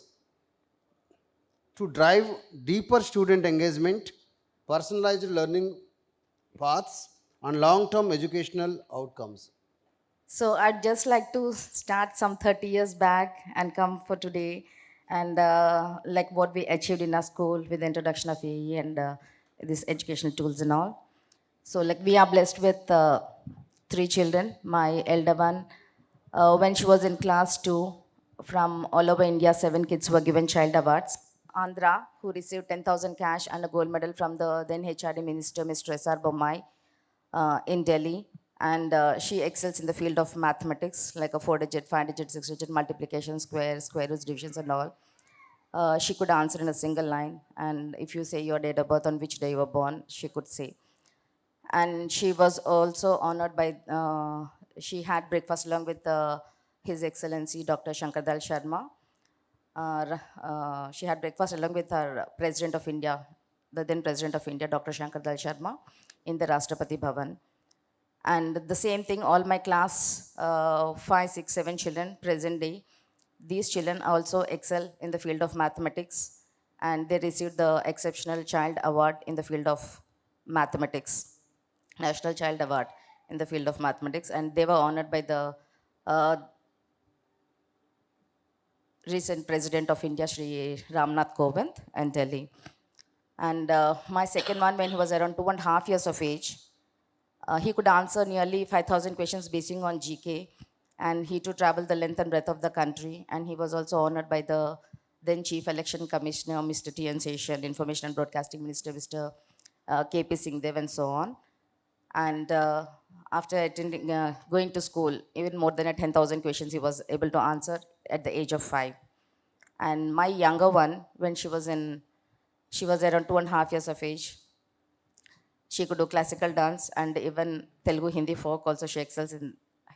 to drive deeper student engagement, personalized learning paths, and long-term educational outcomes? So I'd just like to start some 30 years back and come for today, and like what we achieved in our school with the introduction of AE and these educational tools and all. So like we are blessed with 3 children. My elder one, when she was in class 2, from all over India, 7 kids were given child awards. Andhra, who received 10,000 cash and a gold medal from the then HRD Minister, Mr. S.R. Bommai, in Delhi. And she excels in the field of mathematics, like a 4-digit, 5-digit, 6-digit multiplication, square roots, divisions and all. She could answer in a single line. And if you say your date of birth, on which day you were born, she could say. And she was also honored by, she had breakfast along with His Excellency Dr. Shankardal Sharma. She had breakfast along with her President of India, the then President of India, Dr. Shankardal Sharma, in the Rashtrapati Bhavan. And the same thing, all my class, 5, 6, 7 children, present day, these children also excel in the field of mathematics, and they received the Exceptional Child Award in the field of mathematics, National Child Award in the field of mathematics, and they were honored by the recent President of India, Shri Ramnath Kovind, in Delhi. And my second one, when he was around 2.5 years of age, he could answer nearly 5,000 questions basing on GK, and he to travel the length and breadth of the country. And he was also honored by the then Chief Election Commissioner, Mr. T.N. Seychelles, Information and Broadcasting Minister, Mr. K.P. Singdev, and so on. And after attending, going to school, even more than 10,000 questions he was able to answer at the age of 5. And my younger one, when she was around 2.5 years of age, she could do classical dance and even Telugu Hindi folk. Also, she excels in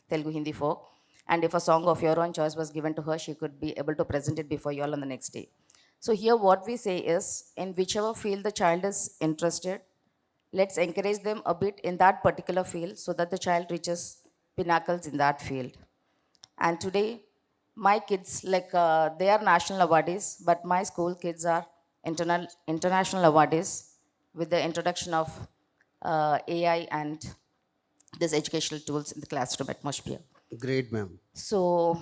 Telugu Hindi folk. And if a song of your own choice was given to her, she could be able to present it before you all on the next day. So here what we say is, in whichever field the child is interested, let's encourage them a bit in that particular field so that the child reaches pinnacles in that field. And today, my kids, like they are national awardees, but my school kids are international awardees with the introduction of AI and these educational tools in the classroom atmosphere. Great, ma'am. So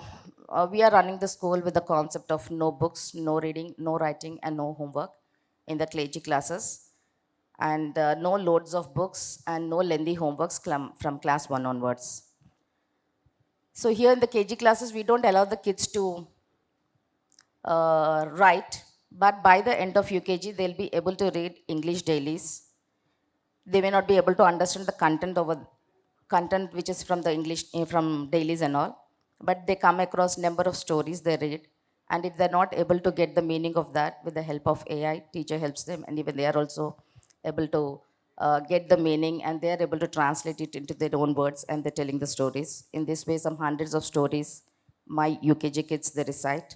we are running the school with the concept of no books, no reading, no writing, and no homework in the KG classes, and no loads of books and no lengthy homeworks from class 1 onwards. So here in the KG classes, we don't allow the kids to write, but by the end of UKG, they'll be able to read English dailies. They may not be able to understand the content which is from the English, from dailies and all, but they come across number of stories they read, and if they're not able to get the meaning of that, with the help of AI, teacher helps them, and even they are also able to get the meaning, and they are able to translate it into their own words, and they're telling the stories. In this way, some hundreds of stories my UKG kids, they recite.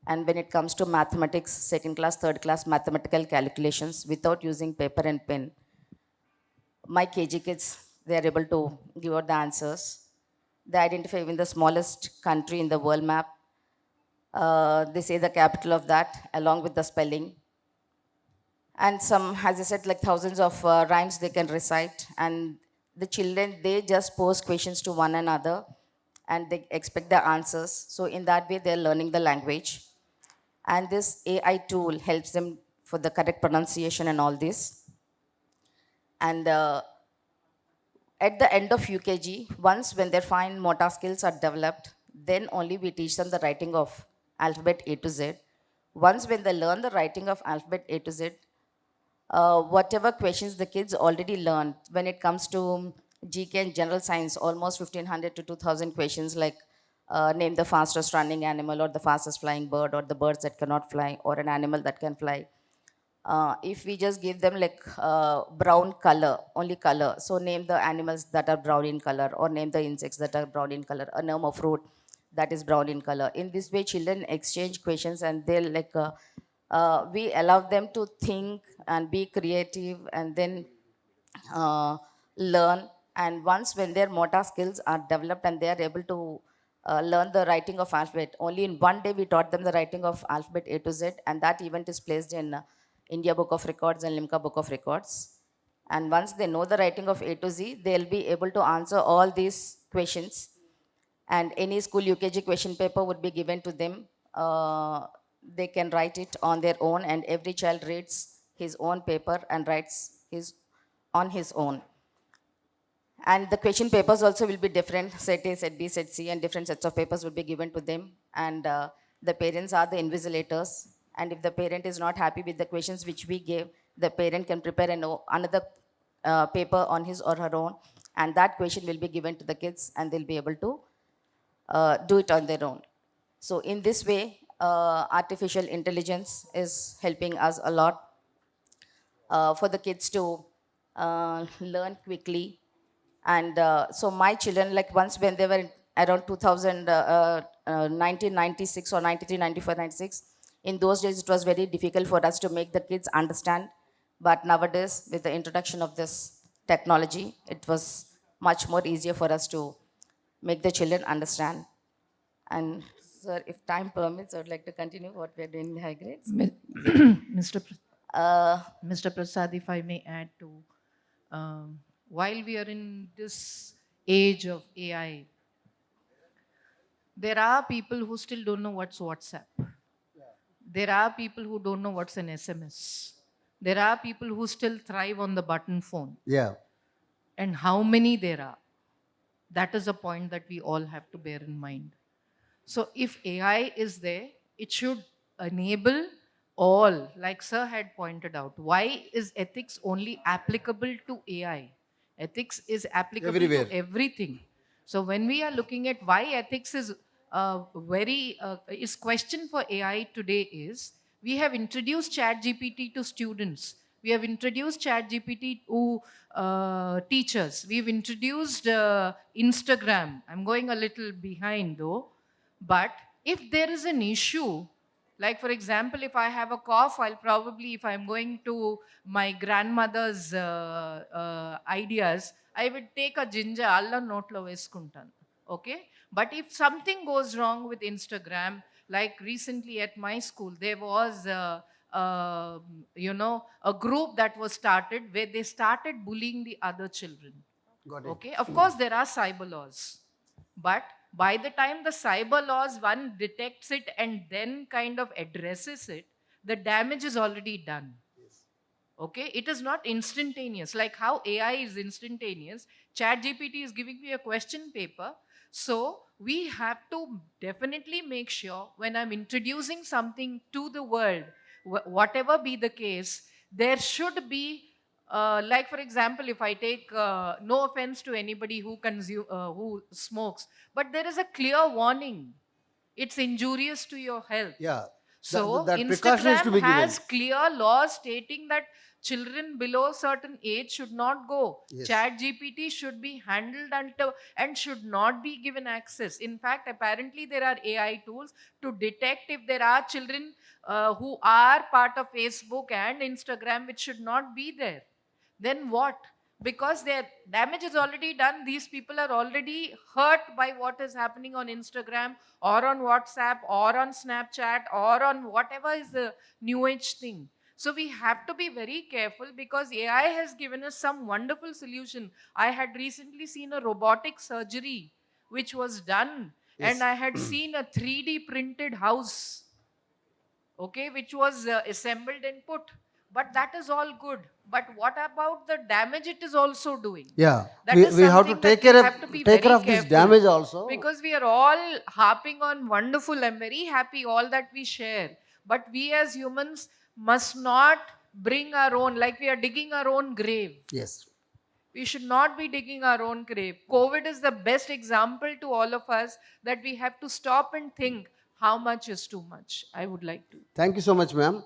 And when it comes to mathematics, second class, third class mathematical calculations, without using paper and pen, my KG kids, they are able to give out the answers. They identify even the smallest country in the world map. They say the capital of that along with the spelling. And some, as I said, like thousands of rhymes they can recite. And the children, they just pose questions to one another and they expect the answers. So in that way, they're learning the language. And this AI tool helps them for the correct pronunciation and all this. And at the end of UKG, once when their fine motor skills are developed, then only we teach them the writing of alphabet A to Z. Once when they learn the writing of alphabet A to Z, whatever questions the kids already learned when it comes to GK and general science, almost 1500 to 2000 questions like name the fastest running animal or the fastest flying bird or the birds that cannot fly or an animal that can fly. If we just give them like brown color, only color, so name the animals that are brown in color or name the insects that are brown in color, a name of fruit that is brown in color. In this way, children exchange questions and they'll like, we allow them to think and be creative and then learn. And once when their motor skills are developed and they are able to learn the writing of alphabet, only in one day we taught them the writing of alphabet A to Z, and that event is placed in India Book of Records and Limca Book of Records. And once they know the writing of A to Z, they'll be able to answer all these questions. And any school UKG question paper would be given to them. They can write it on their own, and every child reads his own paper and writes on his own. And the question papers also will be different, set A, set B, set C, and different sets of papers will be given to them. And the parents are the invigilators. And if the parent is not happy with the questions which we gave, the parent can prepare another paper on his or her own. And that question will be given to the kids and they'll be able to do it on their own. So in this way, artificial intelligence is helping us a lot for the kids to learn quickly. And so my children, like once when they were around 1996 or 93, 94, 96, in those days it was very difficult for us to make the kids understand. But nowadays, with the introduction of this technology, it was much more easier for us to make the children understand. And sir, if time permits, I would like to continue what we're doing in high grades. Mr. Mr. Prasad, if I may add to, while we are in this age of AI, there are people who still don't know what's WhatsApp. There are people who don't know what's an SMS. There are people who still thrive on the button phone. Yeah. And how many there are. That is a point that we all have to bear in mind. So if AI is there, it should enable all, like Sir had pointed out. Why is ethics only applicable to AI? Ethics is applicable Everywhere. to everything. So when we are looking at why ethics is question for AI today is, we have introduced ChatGPT to students. We have introduced ChatGPT to teachers. We've introduced Instagram. I'm going a little behind though. But if there is an issue, like for example, if I have a cough, I'll probably, if I'm going to my grandmother's ideas, I would take a ginger, alla notlo veskuntanu. Okay? But if something goes wrong with Instagram, like recently at my school, there was a group that was started where they started bullying the other children. Got it. Okay? Of course, there are cyber laws. But by the time the cyber laws, one detects it and then kind of addresses it, the damage is already done. Yes. Okay? It is not instantaneous. Like how AI is instantaneous, ChatGPT is giving me a question paper. So we have to definitely make sure when I'm introducing something to the world, whatever be the case, there should be like for example, if I take, no offense to anybody who smokes, but there is a clear warning. It's injurious to your health. Yeah. So that precaution is to be Instagram has given. clear laws stating that children below a certain age should not go. Yes. ChatGPT should be handled and should not be given access. In fact, apparently there are AI tools to detect if there are children who are part of Facebook and Instagram which should not be there. Then what? Because their damage is already done. These people are already hurt by what is happening on Instagram or on WhatsApp or on Snapchat or on whatever is the new age thing. So we have to be very careful because AI has given us some wonderful solution. I had recently seen a robotic surgery which was done. Yes. And I had seen a 3D printed house, okay, which was assembled and put. But that is all good. But what about the damage it is also doing? Yeah, That we is have to something take that we care have to of be take care very of this careful. damage also. Because we are all harping on wonderful. I'm very happy all that we share. But we as humans must not bring our own, like we are digging our own grave. Yes. We should not be digging our own grave. COVID is the best example to all of us that we have to stop and think how much is too much. I would like to. Thank you so much, ma'am.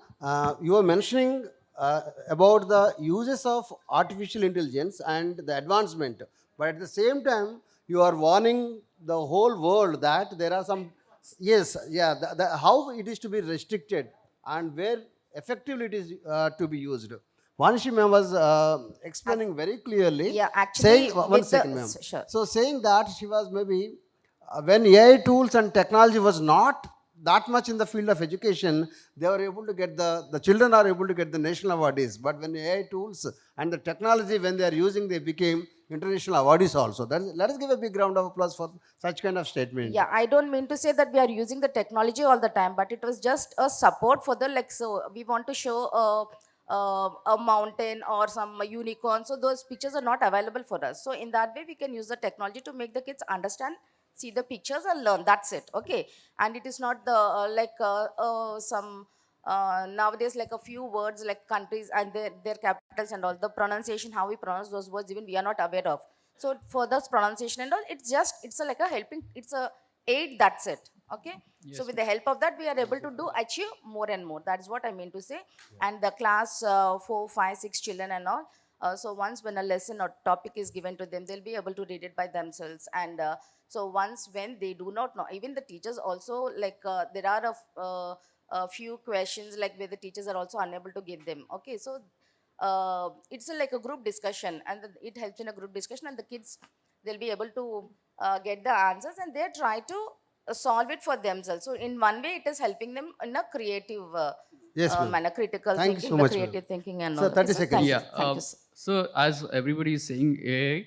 You were mentioning about the uses of artificial intelligence and the advancement, but at the same time, you are warning the whole world that there are some, yes, yeah, how it is to be restricted and where effectively it is to be used. Vanisri ma'am was explaining very clearly. Yeah, actually, saying, one with second, the- ma'am. sure. So saying that she was maybe when AI tools and technology was not that much in the field of education, they were able to get the children are able to get the national awardees. But when AI tools and the technology, when they are using, they became international awardees also. Let us give a big round of applause for such kind of statement. Yeah, I don't mean to say that we are using the technology all the time, but it was just a support for the, like, so we want to show a mountain or some unicorn. So those pictures are not available for us. So in that way, we can use the technology to make the kids understand, see the pictures and learn. That's it. Okay. And it is not the some nowadays, like a few words like countries and their capitals and all the pronunciation, how we pronounce those words, even we are not aware of. So for those pronunciation and all, it's like a helping, it's a aid, that's it. Okay. Yes, So with the help of that, we are able to achieve more and more. That's what I mean to say. And the class 4, 5, 6 children and all. So once when a lesson or topic is given to them, they'll be able to read it by themselves. And so once when they do not know, even the teachers also, like there are a few questions like where the teachers are also unable to give them. Okay, so it's like a group discussion, and it helps in a group discussion, and the kids, they'll be able to get the answers, and they try to solve it for themselves. So in one way, it is helping them in a creative Yes, ma'am. manner, critical Thank you thinking, so the much, ma'am. creative thinking, and Sir, all. 30 Okay, sir. seconds. Thank you. Yeah. Thank you, sir. So as everybody is saying, AI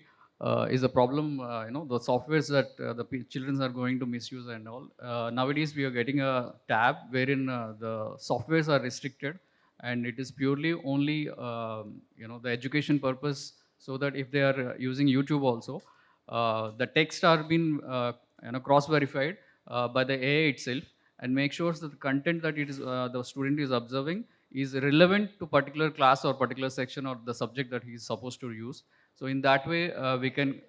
is a problem. The softwares that the children are going to misuse and all. Nowadays, we are getting a tab wherein the softwares are restricted, and it is purely only the education purpose. So that if they are using YouTube also, the text are being cross-verified by the AI itself, and make sure that the content that it is the student is observing is relevant to particular class or particular section or the subject that he is supposed to use. So in that way, we can.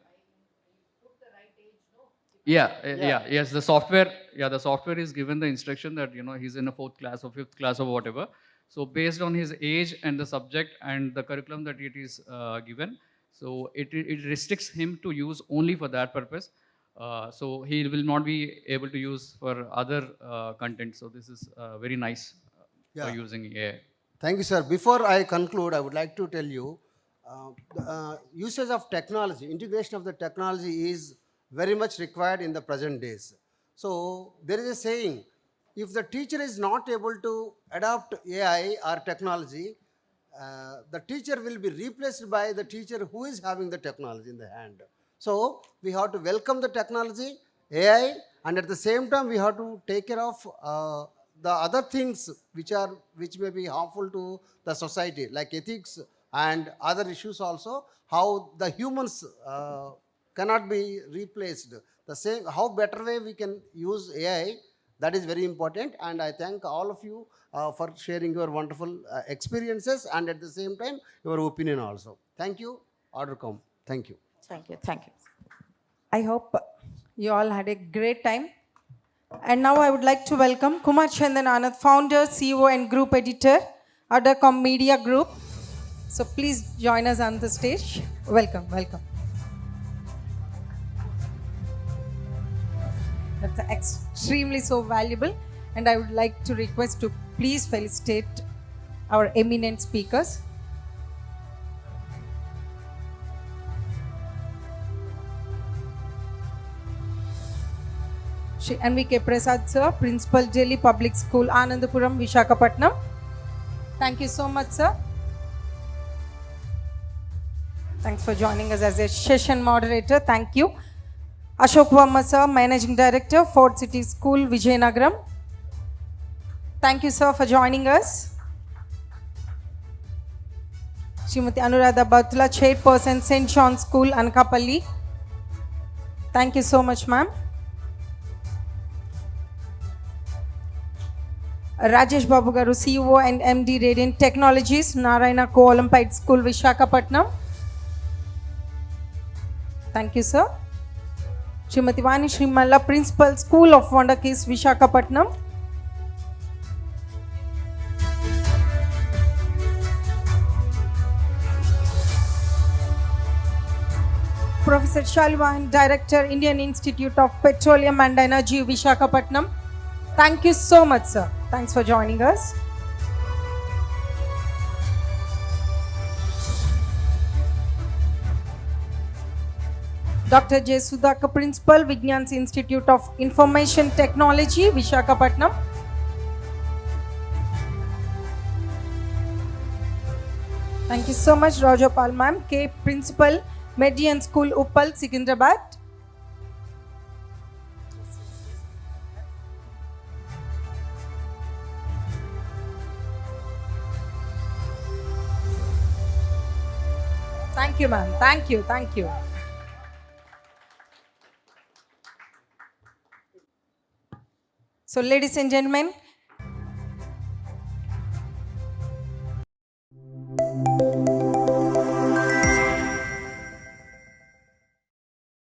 Yes, the software. Yeah, the software is given the instruction that he's in a 4th class or 5th class or whatever. So based on his age and the subject and the curriculum that it is given, so it restricts him to use only for that purpose. So he will not be able to use for other content. So this is very nice for using AI. Thank you, sir. Before I conclude, I would like to tell you, the usage of technology, integration of the technology is very much required in the present days. So there is a saying, if the teacher is not able to adopt AI or technology, the teacher will be replaced by the teacher who is having the technology in the hand. So we have to welcome the technology, AI, and at the same time we have to take care of the other things which may be harmful to the society, like ethics and other issues also, how the humans cannot be replaced. The same, how better way we can use AI, that is very important. And I thank all of you for sharing your wonderful experiences and at the same time your opinion also. Thank you, ArdorComm. Thank you. Thank you. Thank you. I hope you all had a great time. And now I would like to welcome Kumar Chandan Anand, founder, CEO and group editor, ArdorComm Media Group. So please join us on the stage. Welcome, welcome. That's extremely so valuable. And I would like to request to please felicitate our eminent speakers. Shri N.V.K. Prasad sir, Principal Delhi Public School, Anandpuram, Visakhapatnam. Thank you so much, sir. Thanks for joining us as a session moderator. Thank you. Ashok Varma sir, Managing Director, Fort City School, Vizianagram. Thank you, sir, for joining us. Srimati Anuradha Batthula, Chairperson, St. John's School, Anakapalle. Thank you so much, ma'am. Rajesh Babu garu, CEO and MD, Radiant Technologies, Narayana Co.Olympiad School, Visakhapatnam. Thank you, sir. Srimati Vanisri Malla, Principal, School of Wonder Kids, Visakhapatnam. Professor Shalivahan, Director, Indian Institute of Petroleum and Energy, Visakhapatnam. Thank you so much, sir. Thanks for joining us. Dr. J. Sudhakar, Principal, Vignans Institute of Information Technology, Visakhapatnam. Thank you so much, Rajapal ma'am, K. Principal, Median School, Uppal, Secunderabad. Thank you, ma'am. Thank you. Thank you. So, ladies and gentlemen,